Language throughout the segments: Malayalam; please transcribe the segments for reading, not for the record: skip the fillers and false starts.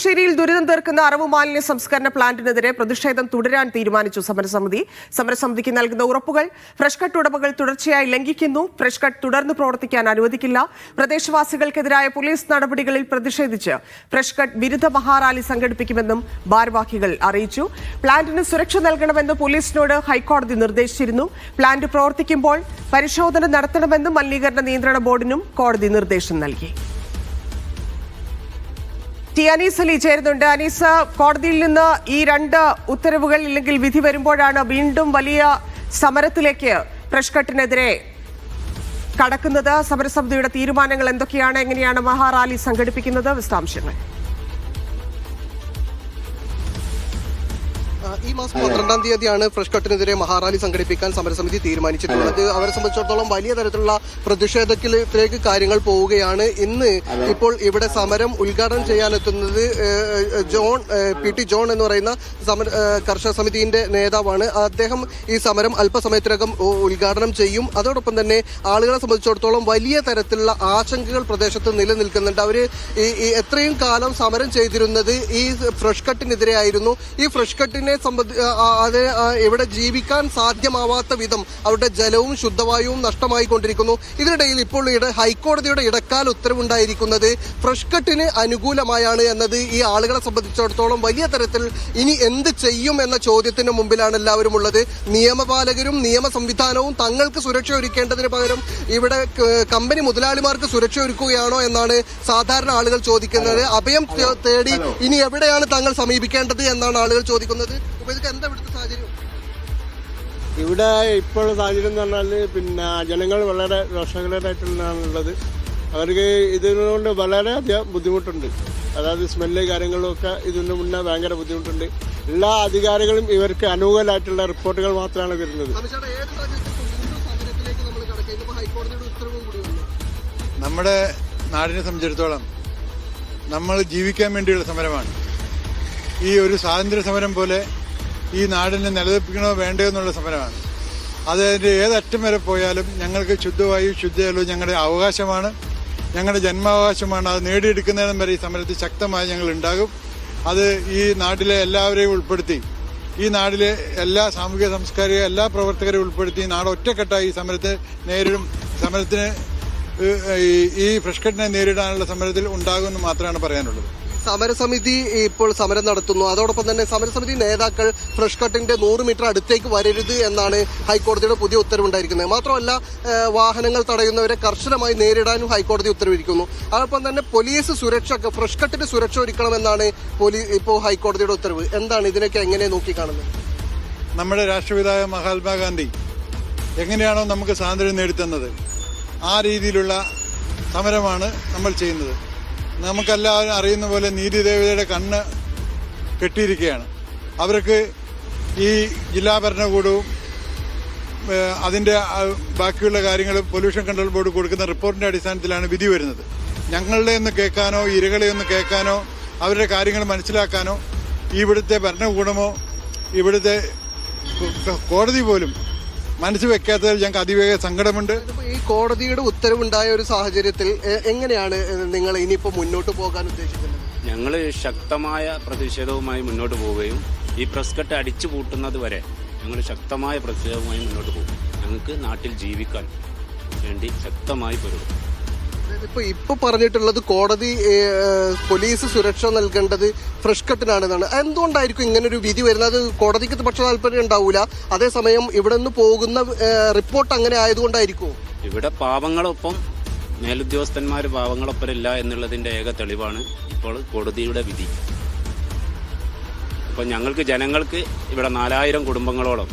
ിയിൽ ദുരിതം തീർക്കുന്ന അറവ് മാലിന്യ സംസ്കരണ പ്ലാന്റിനെതിരെ പ്രതിഷേധം തുടരാൻ തീരുമാനിച്ചു സമരസമിതിക്ക് നൽകുന്ന ഉറപ്പുകൾ ഫ്രഷ് കട്ട് ഉടമകൾ തുടർച്ചയായി ലംഘിക്കുന്നു. ഫ്രഷ് കട്ട് തുടർന്ന് പ്രവർത്തിക്കാൻ അനുവദിക്കില്ല. പ്രദേശവാസികൾക്കെതിരായ പോലീസ് നടപടികളിൽ പ്രതിഷേധിച്ച് ഫ്രഷ് കട്ട് വിരുദ്ധ മഹാറാലി സംഘടിപ്പിക്കുമെന്നും ഭാരവാഹികൾ അറിയിച്ചു. പ്ലാന്റിന് സുരക്ഷ നൽകണമെന്ന് പോലീസിനോട് ഹൈക്കോടതി നിർദ്ദേശിച്ചിരുന്നു. പ്ലാന്റ് പ്രവർത്തിക്കുമ്പോൾ പരിശോധന നടത്തണമെന്നും മലിനീകരണ നിയന്ത്രണ ബോർഡിനും കോടതി നിർദ്ദേശം നൽകി. ടി അനീസ് അലി ചേരുന്നുണ്ട്. അനീസ്, കോടതിയിൽ നിന്ന് ഈ രണ്ട് ഉത്തരവുകൾ ഇല്ലെങ്കിൽ വിധി വരുമ്പോഴാണ് വീണ്ടും വലിയ സമരത്തിലേക്ക് ഫ്രഷ് കട്ടിനെതിരെ കടക്കുന്നത്. സമരസമിതിയുടെ തീരുമാനങ്ങൾ എന്തൊക്കെയാണ്? എങ്ങനെയാണ് മഹാറാലി സംഘടിപ്പിക്കുന്നത്? വിശദാംശങ്ങൾ. ഈ മാസം 12-ാം തീയതിയാണ് ഫ്രഷ് കട്ടിനെതിരെ മഹാറാലി സംഘടിപ്പിക്കാൻ സമരസമിതി തീരുമാനിച്ചിട്ടുള്ളത്. അവരെ സംബന്ധിച്ചിടത്തോളം വലിയ തരത്തിലുള്ള പ്രതിഷേധത്തിലേക്ക് കാര്യങ്ങൾ പോവുകയാണ്. ഇന്ന് ഇപ്പോൾ ഇവിടെ സമരം ഉദ്ഘാടനം ചെയ്യാനെത്തുന്നത് PT ജോൺ എന്ന് പറയുന്ന കർഷക സമിതിയുടെ നേതാവാണ്. അദ്ദേഹം ഈ സമരം അല്പസമയത്തിനകം ഉദ്ഘാടനം ചെയ്യും. അതോടൊപ്പം തന്നെ ആളുകളെ സംബന്ധിച്ചിടത്തോളം വലിയ തരത്തിലുള്ള ആശങ്കകൾ പ്രദേശത്ത് നിലനിൽക്കുന്നുണ്ട്. അവര് എത്രയും കാലം സമരം ചെയ്തിരുന്നത് ഈ ഫ്രഷ് കട്ടിനെതിരെ ആയിരുന്നു. ഈ ഫ്രഷ് കട്ടിനെ അത് ഇവിടെ ജീവിക്കാൻ സാധ്യമാവാത്ത വിധം അവരുടെ ജലവും ശുദ്ധവായുവും നഷ്ടമായി കൊണ്ടിരിക്കുന്നു. ഇതിനിടയിൽ ഇപ്പോൾ ഹൈക്കോടതിയുടെ ഇടക്കാല ഉത്തരവുണ്ടായിരിക്കുന്നത് ഫ്രഷ് കട്ടിന് അനുകൂലമായാണ് എന്നത് ഈ ആളുകളെ സംബന്ധിച്ചിടത്തോളം വലിയ തരത്തിൽ ഇനി എന്ത് ചെയ്യും എന്ന ചോദ്യത്തിന് മുമ്പിലാണ് എല്ലാവരും ഉള്ളത്. നിയമപാലകരും നിയമ സംവിധാനവും തങ്ങൾക്ക് സുരക്ഷ ഒരുക്കേണ്ടതിന് പകരം ഇവിടെ കമ്പനി മുതലാളിമാർക്ക് സുരക്ഷ ഒരുക്കുകയാണോ എന്നാണ് സാധാരണ ആളുകൾ ചോദിക്കുന്നത്. അഭയം തേടി ഇനി എവിടെയാണ് തങ്ങൾ സമീപിക്കേണ്ടത് എന്നാണ് ആളുകൾ ചോദിക്കുന്നത്. എന്താ ഇവിടുത്തെ സാഹചര്യം? ഇവിടെ ഇപ്പോൾ സാഹചര്യം എന്ന് പറഞ്ഞാൽ ജനങ്ങൾ വളരെ രോഷകരായിട്ടുള്ളതാണുള്ളത്. അവർക്ക് ഇതിനുകൊണ്ട് വളരെയധികം ബുദ്ധിമുട്ടുണ്ട്. അതായത് സ്മെല്ല് കാര്യങ്ങളൊക്കെ ഇതിന് മുന്നേ ഭയങ്കര ബുദ്ധിമുട്ടുണ്ട്. എല്ലാ അധികാരികളും ഇവർക്ക് അനുകൂലമായിട്ടുള്ള റിപ്പോർട്ടുകൾ മാത്രമാണ് തരുന്നത്. നമ്മുടെ നാടിനെ സംബന്ധിച്ചിടത്തോളം നമ്മൾ ജീവിക്കാൻ വേണ്ടിയുള്ള സമരമാണ്. ഈ ഒരു സ്വാതന്ത്ര്യ സമരം പോലെ ഈ നാടിനെ നിലനിർത്തിക്കണോ വേണ്ടയോ എന്നുള്ള സമരമാണ്. അതിൻ്റെ ഏതറ്റം വരെ പോയാലും ഞങ്ങൾക്ക് ശുദ്ധവായു ശുദ്ധജലവും ഞങ്ങളുടെ അവകാശമാണ്, ഞങ്ങളുടെ ജന്മാവകാശമാണ്. അത് നേടിയെടുക്കുന്നതിനും വരെ ഈ സമരത്തിൽ ശക്തമായി ഞങ്ങൾ ഉണ്ടാകും. അത് ഈ നാട്ടിലെ എല്ലാവരെയും ഉൾപ്പെടുത്തി, ഈ നാട്ടിലെ എല്ലാ സാമൂഹിക സാംസ്കാരിക എല്ലാ പ്രവർത്തകരെയും ഉൾപ്പെടുത്തി നാട് ഒറ്റക്കെട്ടായി ഈ സമരത്തെ നേരിടും. സമരത്തിന് ഈ ഫ്രഷ് കട്ടിനെ നേരിടാനുള്ള സമരത്തിൽ ഉണ്ടാകുമെന്ന് മാത്രമാണ് പറയാനുള്ളത്. സമരസമിതി ഇപ്പോൾ സമരം നടത്തുന്നു. അതോടൊപ്പം തന്നെ സമരസമിതി നേതാക്കൾ ഫ്രഷ് കട്ടിന്റെ 100 മീറ്റർ അടുത്തേക്ക് വരരുത് എന്നാണ് ഹൈക്കോടതിയുടെ പുതിയ ഉത്തരവുണ്ടായിരിക്കുന്നത്. മാത്രമല്ല വാഹനങ്ങൾ തടയുന്നവരെ കർശനമായി നേരിടാനും ഹൈക്കോടതി ഉത്തരവിരിക്കുന്നു. അതോടൊപ്പം തന്നെ പോലീസ് സുരക്ഷ ഫ്രഷ് കട്ടിന് സുരക്ഷ ഒരുക്കണമെന്നാണ് ഇപ്പോൾ ഹൈക്കോടതിയുടെ ഉത്തരവ്. എന്താണ് ഇതിനൊക്കെ എങ്ങനെ നോക്കിക്കാണുന്നത്? നമ്മുടെ രാഷ്ട്രപിതാവായ മഹാത്മാഗാന്ധി എങ്ങനെയാണോ നമുക്ക് സ്വാതന്ത്ര്യം നേടിത്തന്നത് ആ രീതിയിലുള്ള സമരമാണ് നമ്മൾ ചെയ്യുന്നത്. നമുക്കെല്ലാവരും അറിയുന്ന പോലെ നീതിദേവതയുടെ കണ്ണ് കെട്ടിയിരിക്കുകയാണ്. അവർക്ക് ഈ ജില്ലാ ഭരണകൂടവും അതിൻ്റെ ബാക്കിയുള്ള കാര്യങ്ങൾ പൊല്യൂഷൻ കൺട്രോൾ ബോർഡ് കൊടുക്കുന്ന റിപ്പോർട്ടിന്റെ അടിസ്ഥാനത്തിലാണ് വിധി വരുന്നത്. ഞങ്ങളുടെ ഒന്ന് കേൾക്കാനോ ഇരകളെ ഒന്ന് കേൾക്കാനോ അവരുടെ കാര്യങ്ങൾ മനസ്സിലാക്കാനോ ഇവിടുത്തെ ഭരണകൂടമോ ഇവിടുത്തെ കോടതി പോലും മനസ്സ് വെക്കാത്തതിൽ ഞങ്ങൾക്ക് അതിവേഗ സങ്കടമുണ്ട്. ഈ കോടതിയുടെ ഉത്തരവുണ്ടായ ഒരു സാഹചര്യത്തിൽ എങ്ങനെയാണ് നിങ്ങൾ ഇനിയിപ്പോൾ മുന്നോട്ട് പോകാൻ ഉദ്ദേശിക്കുന്നത്? ഞങ്ങൾ ശക്തമായ പ്രതിഷേധവുമായി മുന്നോട്ട് പോവുകയും ഈ പ്രസ് കട്ട് അടിച്ചു പൂട്ടുന്നത് വരെ ഞങ്ങൾ ശക്തമായ പ്രതിഷേധവുമായി മുന്നോട്ട് പോകും. ഞങ്ങൾക്ക് നാട്ടിൽ ജീവിക്കാൻ വേണ്ടി ശക്തമായി പൊരുതും. ഇപ്പൊ പറഞ്ഞിട്ടുള്ളത് കോടതി പോലീസ് സുരക്ഷ നൽകേണ്ടത് ഫ്രഷ് കട്ടിനാണെന്നാണ്. എന്തുകൊണ്ടായിരിക്കും ഇങ്ങനൊരു വിധി വരുന്നത്? കോടതിക്ക് പക്ഷ താല്പര്യം ഉണ്ടാവൂല, അതേസമയം ഇവിടെ നിന്ന് പോകുന്ന റിപ്പോർട്ട് അങ്ങനെ ആയതുകൊണ്ടായിരിക്കും. ഇവിടെ പാവങ്ങളൊപ്പം മേലുദ്യോഗസ്ഥന്മാർ പാവങ്ങളൊപ്പമില്ല എന്നുള്ളതിന്റെ ഏക തെളിവാണ് ഇപ്പോൾ കോടതിയുടെ വിധി. ഇപ്പൊ ഞങ്ങൾക്ക് ജനങ്ങൾക്ക് ഇവിടെ 4000 കുടുംബങ്ങളോളം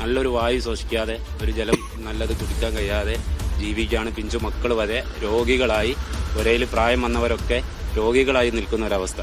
നല്ലൊരു വായു ശ്വസിക്കാതെ ഒരു ജലം നല്ലത് കുടിക്കാൻ കഴിയാതെ ജീവിക്കുകയാണ്. പിഞ്ചു മക്കൾ വരെ രോഗികളായി, ഒരേയിൽ പ്രായം വന്നവരൊക്കെ രോഗികളായി നിൽക്കുന്ന ഒരവസ്ഥ.